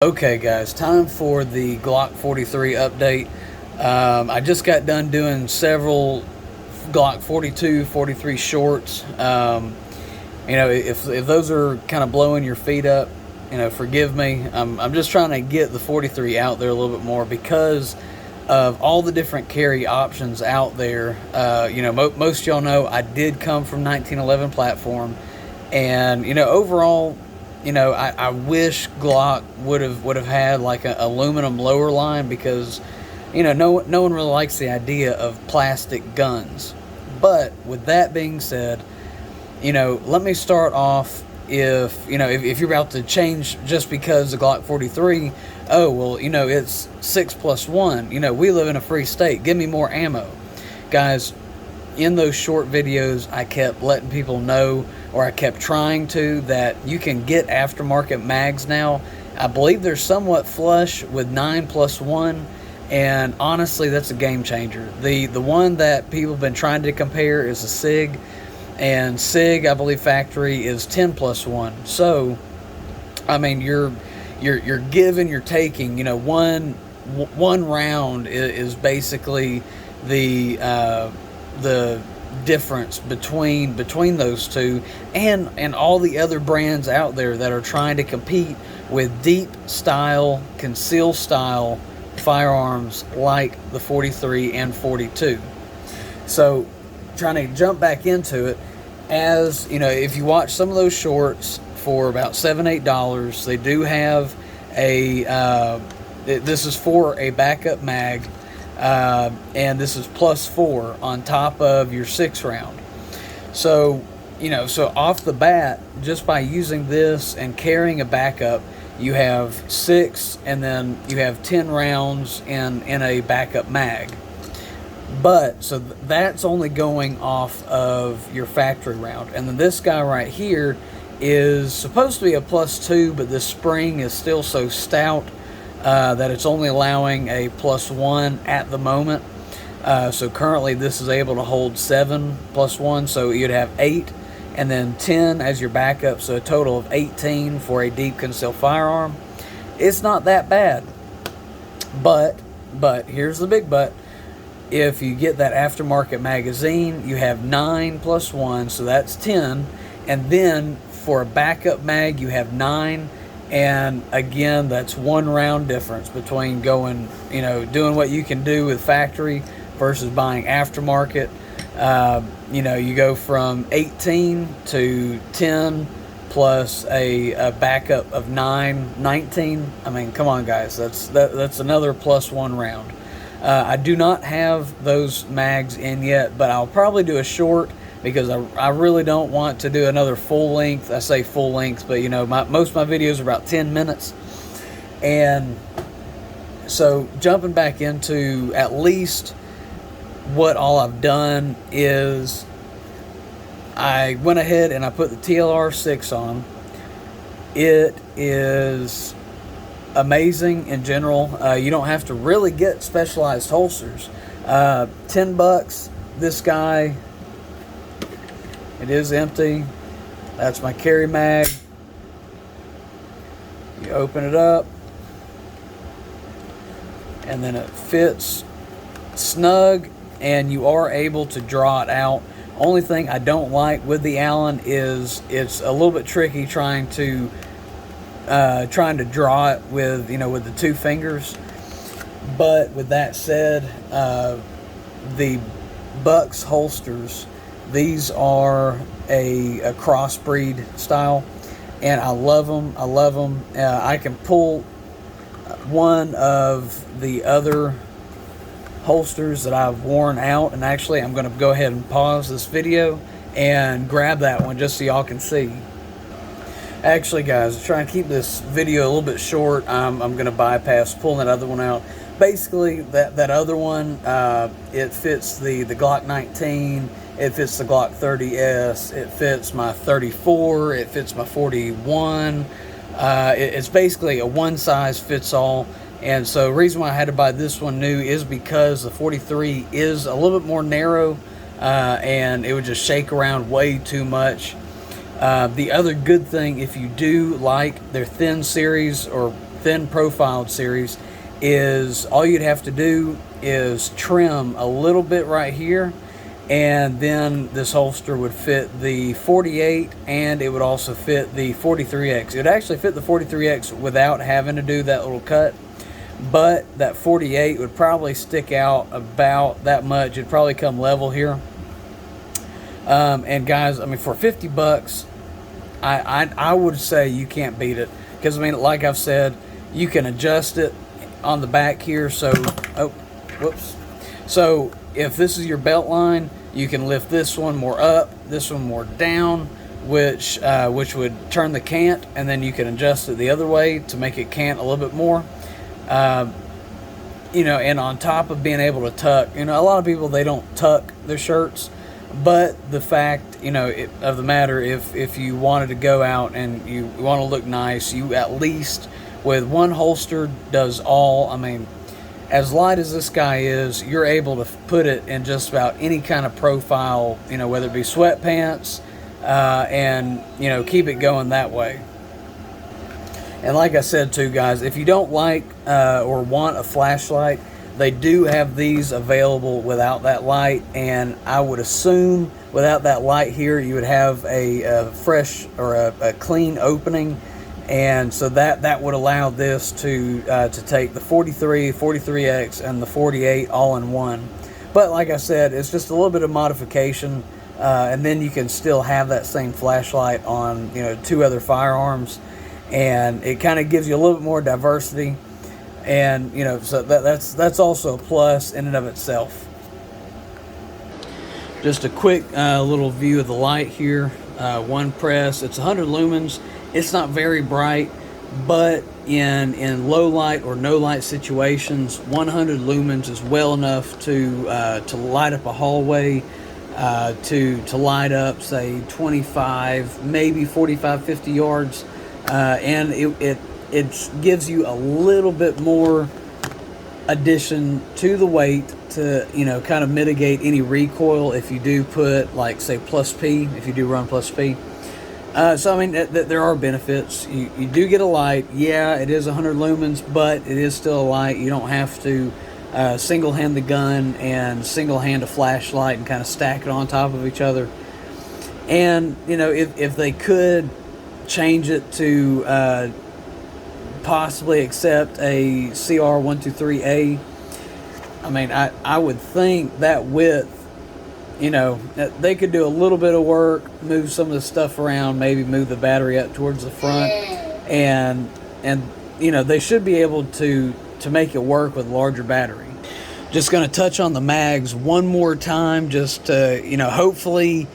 Okay guys, time for the Glock 43 update. I just got done doing several Glock 42, 43 shorts. If those are kind of blowing your feet up, forgive me. I'm just trying to get the 43 out there a little bit more because of all the different carry options out there. Most of y'all know I did come from 1911 platform, and overall, I wish Glock would have had like an aluminum lower line because, no one really likes the idea of plastic guns. But with that being said, let me start off. If you're about to change just because the Glock 43, oh well, it's 6+1. We live in a free state. Give me more ammo, guys. In those short videos, I kept letting people know, or I kept trying to, that you can get aftermarket mags now. I believe they're somewhat flush with 9+1, and honestly, that's a game changer. The one that people have been trying to compare is a SIG, and SIG, I believe factory is 10+1. So, I mean, you're giving, you're taking. One round is basically the difference between those two and all the other brands out there that are trying to compete with deep style, conceal style firearms like the 43 and 42. So trying to jump back into it, as if you watch some of those shorts for about $7-8, they do have a this is for a backup mag. And this is +4 on top of your 6-round. So, so off the bat, just by using this and carrying a backup, you have 6, and then you have 10 rounds in a backup mag. But, so that's only going off of your factory round. And then this guy right here is supposed to be a +2, but the spring is still so stout that it's only allowing a +1 at the moment. So currently this is able to hold 7+1, so you'd have 8 and then 10 as your backup, so a total of 18 for a deep concealed firearm. It's not that bad, but here's the big but. If you get that aftermarket magazine, you have 9+1, so that's 10, and then for a backup mag you have 9. And again, that's 1 round difference between going, doing what you can do with factory versus buying aftermarket. You go from 18 to 10 plus a backup of 19. I mean, come on, guys, that's another +1 round. I do not have those mags in yet, but I'll probably do a short, because I really don't want to do another full length. I say full length, but most of my videos are about 10 minutes. And so jumping back into at least what all I've done is I went ahead and I put the TLR 6 on. It is amazing in general. You don't have to really get specialized holsters. $10, this guy. It is empty. That's my carry mag. You open it up, and then it fits snug, and you are able to draw it out. Only thing I don't like with the Allen is it's a little bit tricky trying to draw it with with the 2 fingers. But with that said, the Bucks holsters, these are a crossbreed style, and I love them. I can pull one of the other holsters that I've worn out, and actually I'm going to go ahead and pause this video and grab that one just so y'all can see. Actually, guys, trying to keep this video a little bit short, I'm going to bypass pulling that other one out. Basically, that other one, it fits the Glock 19, it fits the Glock 30S, it fits my 34, it fits my 41. It's basically a one-size-fits-all. And so the reason why I had to buy this one new is because the 43 is a little bit more narrow, and it would just shake around way too much. The other good thing, if you do like their thin series, or thin profiled series, is all you'd have to do is trim a little bit right here, and then this holster would fit the 48, and it would also fit the 43X. It would actually fit the 43X without having to do that little cut, but that 48 would probably stick out about that much. It'd probably come level here. And guys, I mean, for 50 bucks, I would say you can't beat it, because I mean, like I've said, you can adjust it on the back here. So, oh, whoops. So if this is your belt line, you can lift this one more up, this one more down, which would turn the cant, and then you can adjust it the other way to make it cant a little bit more. You know, and on top of being able to tuck, you know, a lot of people, they don't tuck their shirts, but the fact, you know, of the matter, if you wanted to go out and you want to look nice, you at least with one holster does all. I mean, as light as this guy is, you're able to put it in just about any kind of profile, you know, whether it be sweatpants, and, you know, keep it going that way. And like I said too, guys, if you don't like or want a flashlight, they do have these available without that light, and I would assume without that light here, you would have a fresh or a clean opening, and so that would allow this to take the 43, 43X, and the 48 all in one. But like I said, it's just a little bit of modification, and then you can still have that same flashlight on, you know, two other firearms, and it kind of gives you a little bit more diversity. And, you know, so that's also a plus in and of itself. Just a quick little view of the light here. One press. It's 100 lumens. It's not very bright, but in low light or no light situations, 100 lumens is well enough to light up a hallway, to light up, say, 25, maybe 45, 50 yards, and it gives you a little bit more addition to the weight to, you know, kind of mitigate any recoil if you do put, like, say, plus P, if you do run plus P. So, I mean, there are benefits. You do get a light. Yeah, it is 100 lumens, but it is still a light. You don't have to single-hand the gun and single-hand a flashlight and kind of stack it on top of each other. And, you know, if they could change it to possibly accept a CR123A, I mean, I would think that width, you know, they could do a little bit of work, move some of the stuff around, maybe move the battery up towards the front, and you know, they should be able to make it work with larger battery. Just going to touch on the mags one more time, just to, you know, hopefully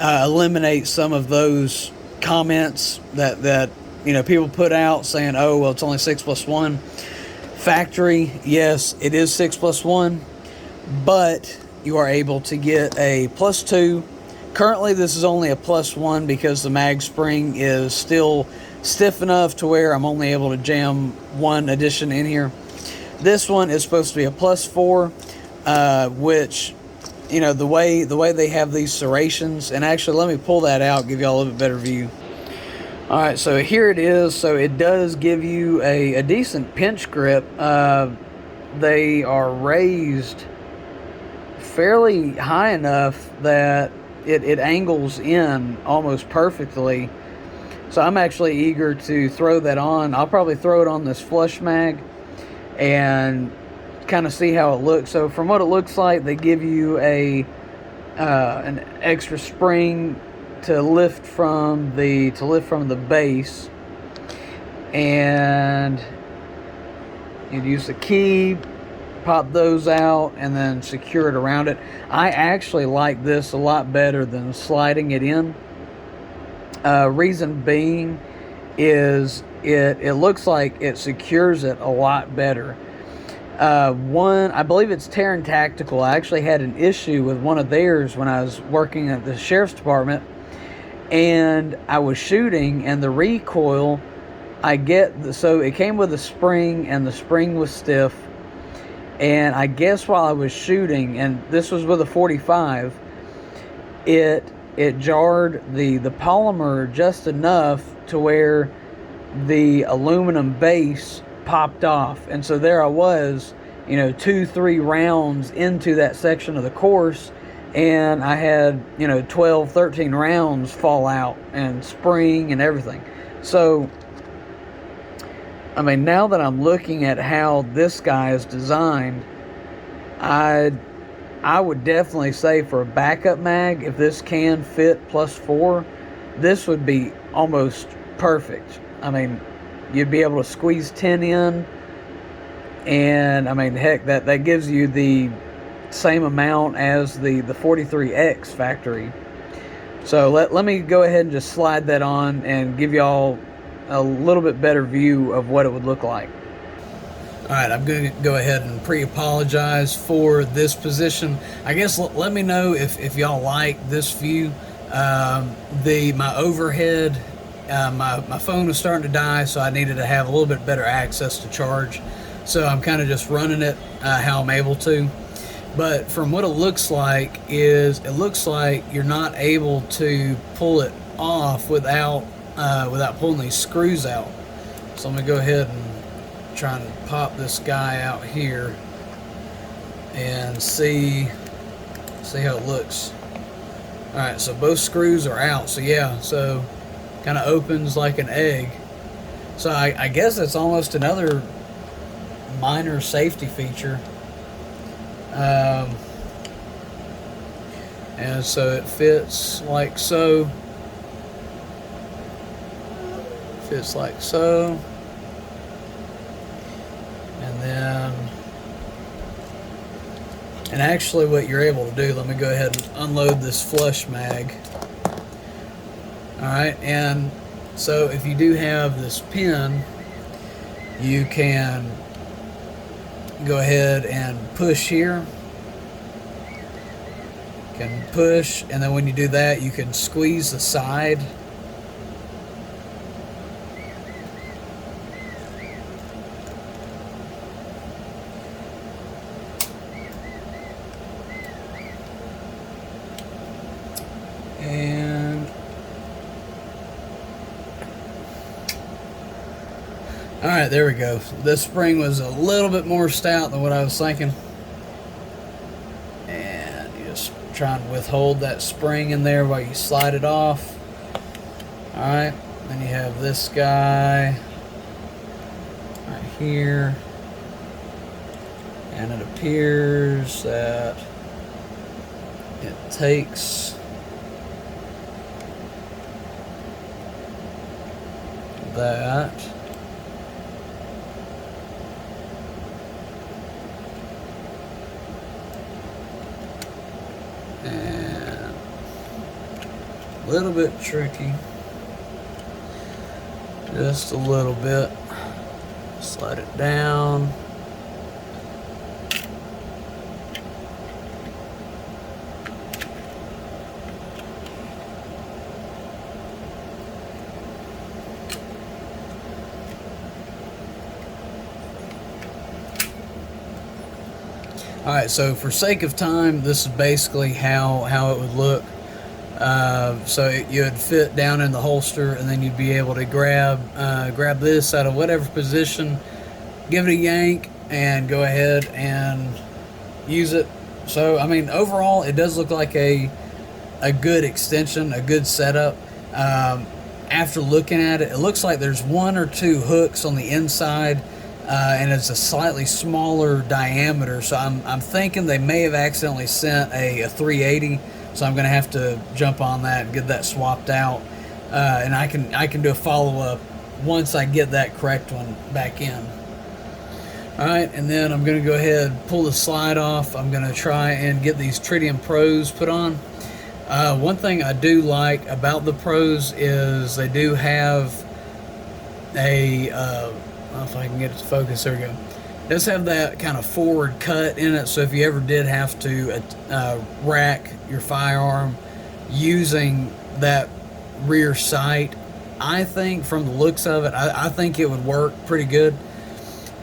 eliminate some of those comments that you know, people put out saying, oh, well, it's only 6+1. Factory, yes, it is 6+1, but you are able to get a +2. Currently, this is only a +1 because the mag spring is still stiff enough to where I'm only able to jam one addition in here. This one is supposed to be a +4, which, you know, the way they have these serrations, and actually, let me pull that out, give y'all a little bit better view. All right, so here it is. So it does give you a decent pinch grip. They are raised fairly high enough that it angles in almost perfectly. So I'm actually eager to throw that on. I'll probably throw it on this flush mag and kind of see how it looks. So from what it looks like, they give you an extra spring to lift from the base, and you'd use the key, pop those out, and then secure it around it. I actually like this a lot better than sliding it in. Reason being is it looks like it secures it a lot better. I believe it's Terran Tactical. I actually had an issue with one of theirs when I was working at the sheriff's department, and I was shooting, and the recoil, so it came with a spring, and the spring was stiff, and I guess while I was shooting, and this was with a 45, it jarred the polymer just enough to where the aluminum base popped off. And so there I was, 2-3 rounds into that section of the course, and I had 12-13 rounds fall out and spring and everything. So I mean, now that I'm looking at how this guy is designed, I would definitely say for a backup mag, if this can fit +4, this would be almost perfect. I mean, you'd be able to squeeze 10 in, and I mean, heck, that gives you the same amount as the 43X factory. So let me go ahead and just slide that on and give y'all a little bit better view of what it would look like. Alright, I'm going to go ahead and pre-apologize for this position. I guess let me know if y'all like this view. My overhead, my phone was starting to die, so I needed to have a little bit better access to charge. So I'm kind of just running it how I'm able to. But from what it looks like you're not able to pull it off without pulling these screws out. So I'm going to go ahead and try and pop this guy out here and see how it looks. Alright, so both screws are out. So yeah, so kind of opens like an egg. So I guess that's almost another minor safety feature. And so it fits like so. Fits like so. And actually what you're able to do, let me go ahead and unload this flush mag. Alright, and so if you do have this pin, you can go ahead and push here. You can push, and then when you do that, you can squeeze the side. And alright, there we go. This spring was a little bit more stout than what I was thinking. And you just try and withhold that spring in there while you slide it off. Alright, then you have this guy right here. And it appears that it takes that and a little bit tricky, just a little bit. Slide it down. Alright, so for sake of time, this is basically how it would look. So you would fit down in the holster, and then you'd be able to grab this out of whatever position, give it a yank, and go ahead and use it. So, I mean, overall, it does look like a good extension, a good setup. After looking at it, it looks like there's 1 or 2 hooks on the inside. And it's a slightly smaller diameter, so I'm thinking they may have accidentally sent a 380, so I'm going to have to jump on that and get that swapped out, and I can do a follow-up once I get that correct one back in. Alright, and then I'm going to go ahead and pull the slide off. I'm going to try and get these Tritium Pros put on. One thing I do like about the Pros is they do have a I don't know if I can get it to focus. There we go. It does have that kind of forward cut in it, so if you ever did have to rack your firearm using that rear sight, I think from the looks of it, I think it would work pretty good.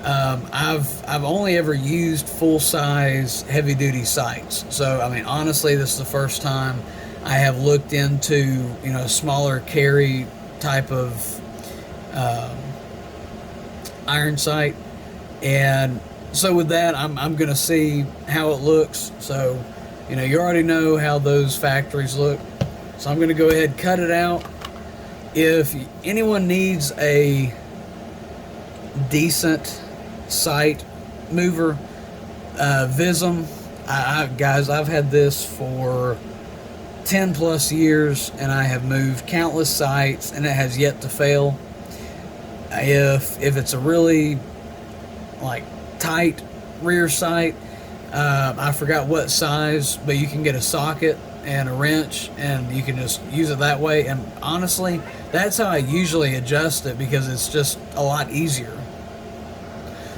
I've only ever used full-size heavy-duty sights, so I mean honestly, this is the first time I have looked into smaller carry type of iron sight. And so with that, I'm going to see how it looks. So, you know, you already know how those factories look. So I'm going to go ahead and cut it out. If anyone needs a decent sight mover, Vism, guys, I've had this for 10 plus years, and I have moved countless sights, and it has yet to fail. If it's a really like tight rear sight, I forgot what size, but you can get a socket and a wrench, and you can just use it that way. And honestly, that's how I usually adjust it, because it's just a lot easier.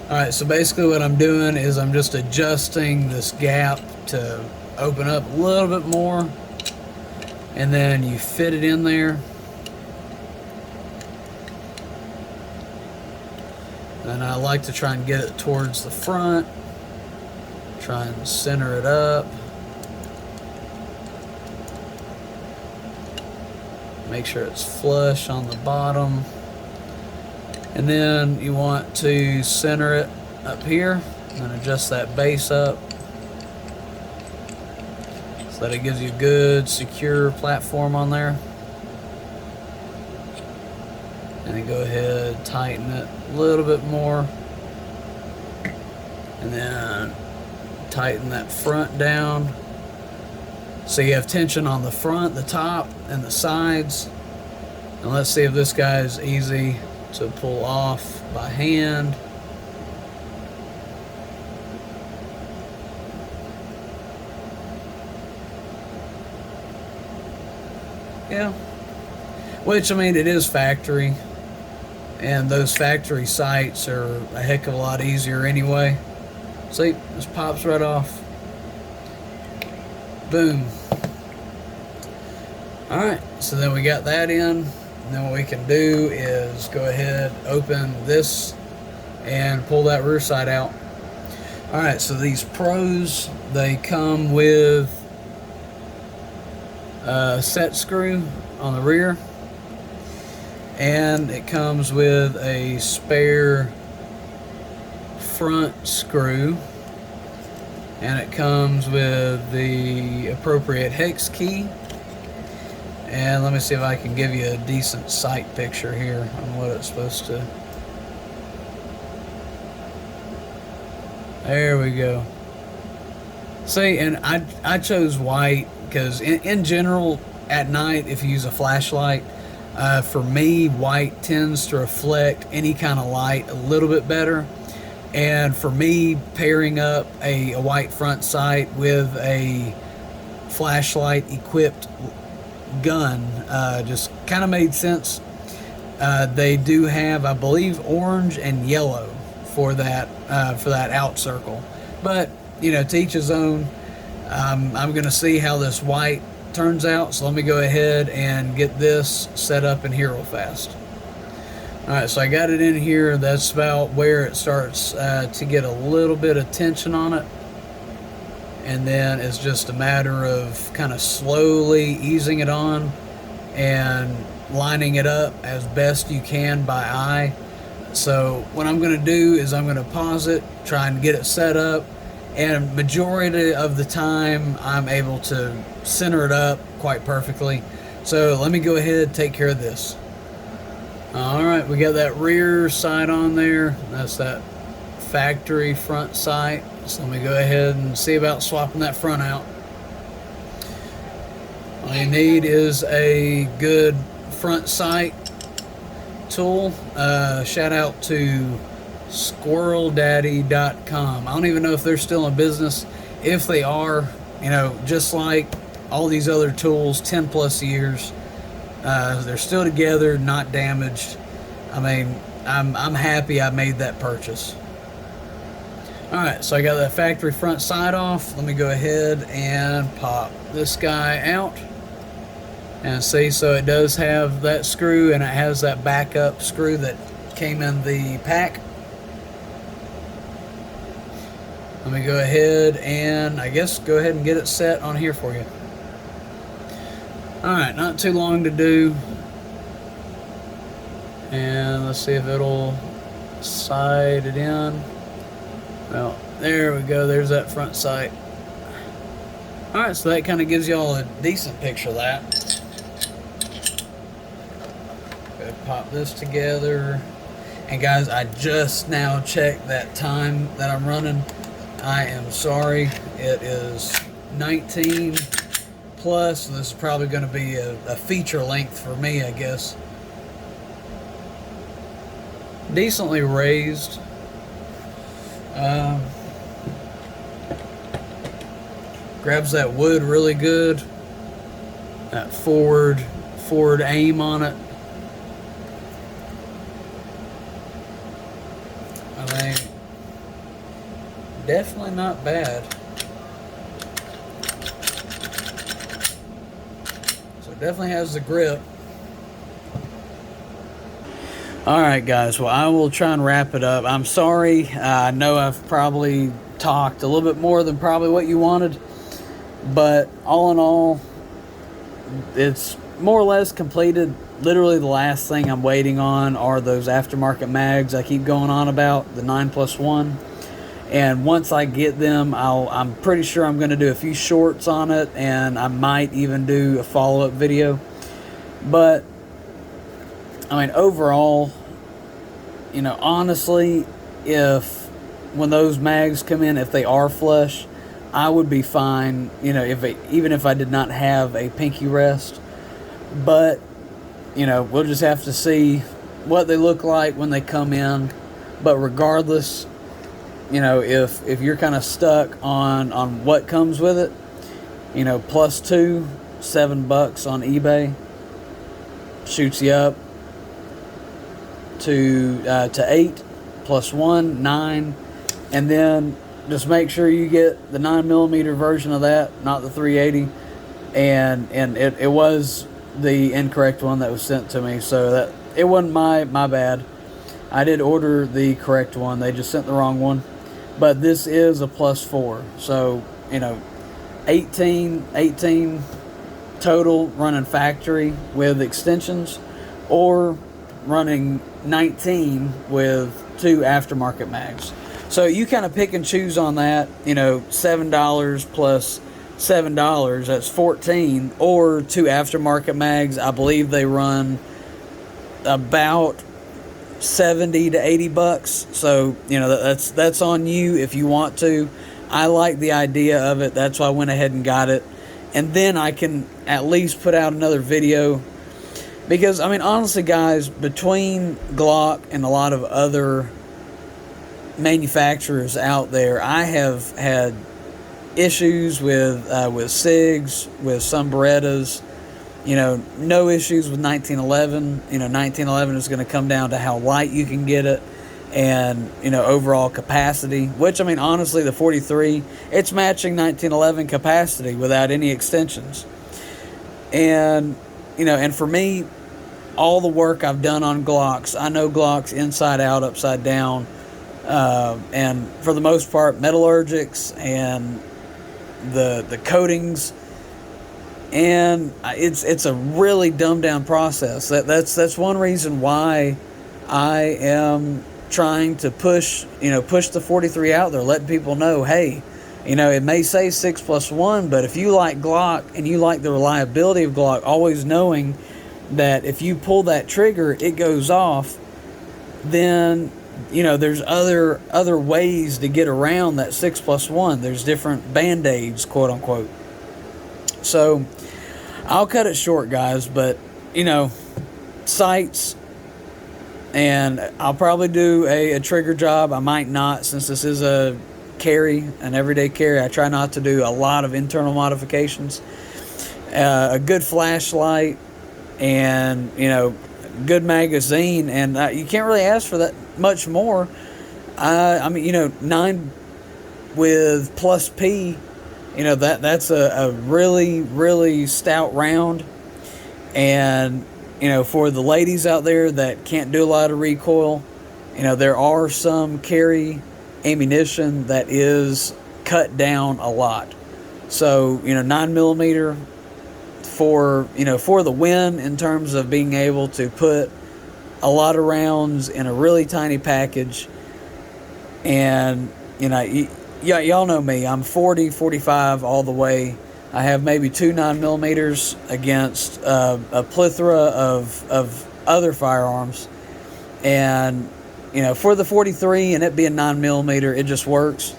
Alright, so basically what I'm doing is I'm just adjusting this gap to open up a little bit more, and then you fit it in there. And I like to try and get it towards the front, try and center it up. Make sure it's flush on the bottom. And then you want to center it up here and adjust that base up so that it gives you a good, secure platform on there. And then go ahead, tighten it a little bit more. And then tighten that front down. So you have tension on the front, the top, and the sides. And let's see if this guy is easy to pull off by hand. Yeah. Which, I mean, it is factory. And those factory sights are a heck of a lot easier anyway. See, this pops right off. Boom. Alright, so then we got that in. And then what we can do is go ahead, open this, and pull that rear sight out. Alright, so these Pros, they come with a set screw on the rear. And it comes with a spare front screw, and it comes with the appropriate hex key. And let me see if I can give you a decent sight picture here on what it's supposed to. There we go. See, and I chose white because in general at night, if you use a flashlight, for me, white tends to reflect any kind of light a little bit better. And for me, pairing up a white front sight with a flashlight equipped gun just kind of made sense. They do have, I believe, orange and yellow for that out circle. But, you know, to each his own. I'm going to see how this white turns out, so let me go ahead and get this set up in here real fast. Alright, so I got it in here. That's about where it starts to get a little bit of tension on it, and then it's just a matter of kind of slowly easing it on and lining it up as best you can by eye. So what I'm going to do is I'm going to pause it, try and get it set up, and majority of the time I'm able to center it up quite perfectly. So let me go ahead and take care of this. Alright, we got that rear sight on there. That's that factory front sight. So let me go ahead and see about swapping that front out. All you need is a good front sight tool. Shout out to squirreldaddy.com. I don't even know if they're still in business. If they are, you know, just like all these other tools, 10 plus years, they're still together, not damaged. I mean, I'm happy I made that purchase. Alright, so I got that factory front sight off. Let me go ahead and pop this guy out. And see, so it does have that screw, and it has that backup screw that came in the pack. Let me go ahead and, I guess, go ahead and get it set on here for you. Alright, not too long to do. And let's see if it'll sight it in. Well, there we go. There's that front sight. Alright, so that kind of gives y'all a decent picture of that. Go pop this together. And guys, I just now checked that time that I'm running. I am sorry. It is 19 plus. So this is probably going to be a feature length for me, I guess. Decently raised. Grabs that wood really good. That forward aim on it. I mean, definitely not bad. So it definitely has the grip. Alright guys, well I will try and wrap it up. I'm sorry, I know I've probably talked a little bit more than probably what you wanted, but all in all, it's more or less completed. Literally the last thing I'm waiting on are those aftermarket mags I keep going on about, the 9+1. And once I get them, I'm pretty sure I'm going to do a few shorts on it, and I might even do a follow-up video. But I mean, overall, you know, honestly, when those mags come in, if they are flush, I would be fine, you know, even if I did not have a pinky rest. But, you know, we'll just have to see what they look like when they come in. But regardless, you know, if you're kind of stuck on what comes with it, you know, +2, $7 on eBay, shoots you up to 8 +1, 9, and then just make sure you get the 9mm version of that, not the 380. And it was the incorrect one that was sent to me, so that it wasn't my bad. I did order the correct one, they just sent the wrong one. But this is a +4, so you know, 18 total running factory with extensions, or running 19 with 2 aftermarket mags. So you kind of pick and choose on that, you know, $7 plus $7, that's 14, or 2 aftermarket mags. I believe they run about 70 to 80 bucks. So, you know, that's on you if you want to. I like the idea of it. That's why I went ahead and got it. And then I can at least put out another video. Because, I mean, honestly, guys, between Glock and a lot of other manufacturers out there, I have had issues with SIGs, with some Berettas. You know, no issues with 1911. You know, 1911 is going to come down to how light you can get it and, you know, overall capacity. Which, I mean, honestly, the 43, it's matching 1911 capacity without any extensions. And, you know, and for me, all the work I've done on Glocks, I know Glocks inside out, upside down, and for the most part, metallurgics and the coatings, and it's a really dumbed down process. That's one reason why I am trying to push the 43 out there, letting people know, hey, you know, it may say 6+1, but if you like Glock and you like the reliability of Glock, always knowing that if you pull that trigger, it goes off, then, you know, there's other ways to get around that 6+1. There's different band-aids, quote unquote. So I'll cut it short, guys, but, you know, sights, and I'll probably do a trigger job. I might not, since this is an everyday carry. I try not to do a lot of internal modifications. A good flashlight, and, you know, good magazine, and you can't really ask for that much more. I mean, you know, 9 with plus P, you know, that's a really, really stout round. And, you know, for the ladies out there that can't do a lot of recoil, you know, there are some carry ammunition that is cut down a lot. So, you know, 9mm for the win in terms of being able to put a lot of rounds in a really tiny package. And, you know, y'all know me. I'm 40, 45 all the way. I have maybe 2 9mm against a plethora of other firearms. And, you know, for the 43 and it being 9mm, it just works.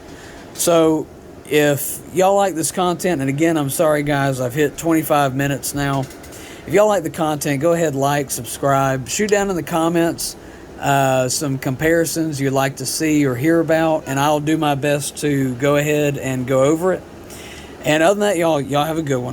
So if y'all like this content, and again, I'm sorry guys, I've hit 25 minutes now. If y'all like the content, go ahead, like, subscribe, shoot down in the comments some comparisons you'd like to see or hear about, and I'll do my best to go ahead and go over it. And other than that, y'all have a good one.